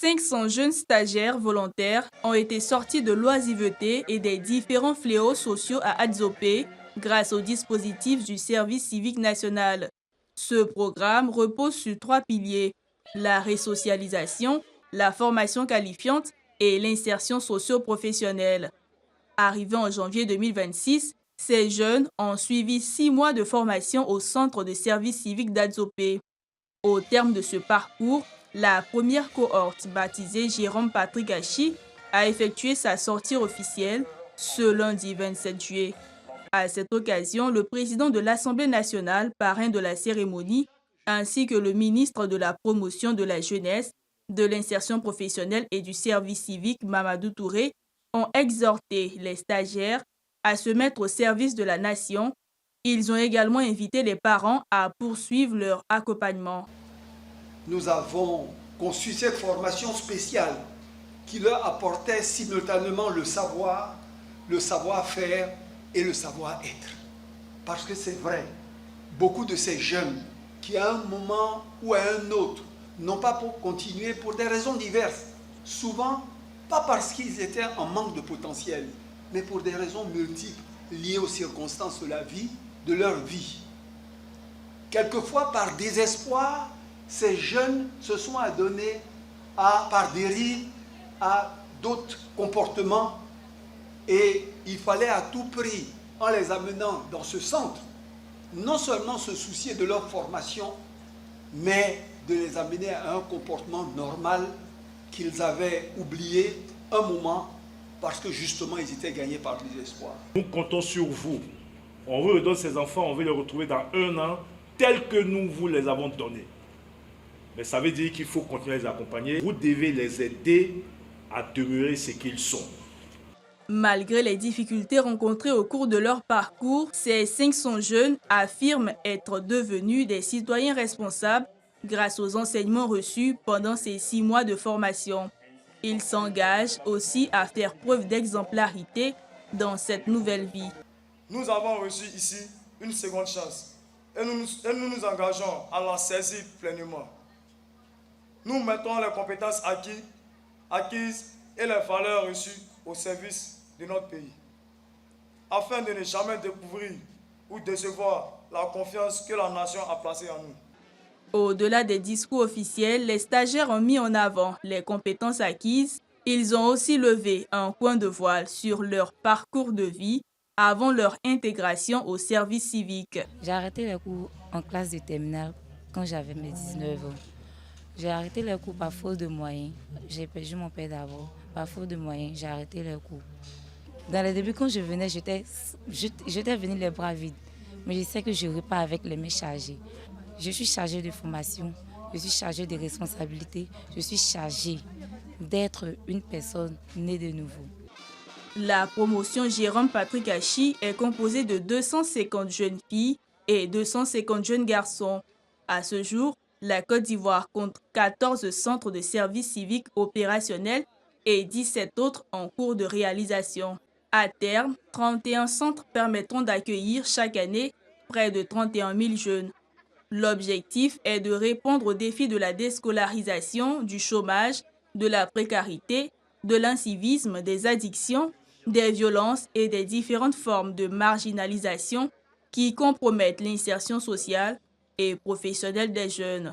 500 jeunes stagiaires volontaires ont été sortis de l'oisiveté et des différents fléaux sociaux à Adzopé grâce au dispositif du service civique national. Ce programme repose sur trois piliers: la resocialisation, la formation qualifiante et l'insertion socio-professionnelle. Arrivés en janvier 2026, ces jeunes ont suivi 6 mois de formation au centre de service civique d'Adzopé. Au terme de ce parcours, la première cohorte, baptisée Jérôme Patrick Hachi, a effectué sa sortie officielle ce lundi 27 juillet. À cette occasion, le président de l'Assemblée nationale, parrain de la cérémonie, ainsi que le ministre de la Promotion de la jeunesse, de l'insertion professionnelle et du service civique, Mamadou Touré, ont exhorté les stagiaires à se mettre au service de la nation. Ils ont également invité les parents à poursuivre leur accompagnement. Nous avons conçu cette formation spéciale qui leur apportait simultanément le savoir, le savoir-faire et le savoir-être. Parce que c'est vrai, beaucoup de ces jeunes qui à un moment ou à un autre n'ont pas pour continuer pour des raisons diverses, souvent pas parce qu'ils étaient en manque de potentiel, mais pour des raisons multiples liées aux circonstances de la vie, de leur vie. Quelquefois par désespoir, ces jeunes se sont adonnés par dérive à d'autres comportements et il fallait à tout prix, en les amenant dans ce centre, non seulement se soucier de leur formation, mais de les amener à un comportement normal qu'ils avaient oublié un moment parce que justement ils étaient gagnés par le désespoir. Nous comptons sur vous. On vous redonne ces enfants, on veut les retrouver dans 1 an tels que nous vous les avons donnés. Mais ça veut dire qu'il faut continuer à les accompagner. Vous devez les aider à demeurer ce qu'ils sont. Malgré les difficultés rencontrées au cours de leur parcours, ces 500 jeunes affirment être devenus des citoyens responsables grâce aux enseignements reçus pendant ces 6 mois de formation. Ils s'engagent aussi à faire preuve d'exemplarité dans cette nouvelle vie. Nous avons reçu ici une seconde chance et nous nous engageons à la saisir pleinement. Nous mettons les compétences acquises et les valeurs reçues au service de notre pays, afin de ne jamais découvrir ou décevoir la confiance que la nation a placée en nous. Au-delà des discours officiels, les stagiaires ont mis en avant les compétences acquises. Ils ont aussi levé un coin de voile sur leur parcours de vie avant leur intégration au service civique. J'ai arrêté les cours en classe de terminale quand j'avais mes 19 ans. J'ai arrêté les cours par faute de moyens. J'ai perdu mon père d'abord. Par faute de moyens, j'ai arrêté les cours. Dans les débuts, quand je venais, j'étais venue les bras vides. Mais je sais que je repars avec les mains chargées. Je suis chargée de formation, je suis chargée de responsabilité, je suis chargée d'être une personne née de nouveau. La promotion Jérôme Patrick Hachi est composée de 250 jeunes filles et 250 jeunes garçons. À ce jour, la Côte d'Ivoire compte 14 centres de services civiques opérationnels et 17 autres en cours de réalisation. À terme, 31 centres permettront d'accueillir chaque année près de 31 000 jeunes. L'objectif est de répondre aux défis de la déscolarisation, du chômage, de la précarité, de l'incivisme, des addictions, des violences et des différentes formes de marginalisation qui compromettent l'insertion sociale et professionnelle des jeunes.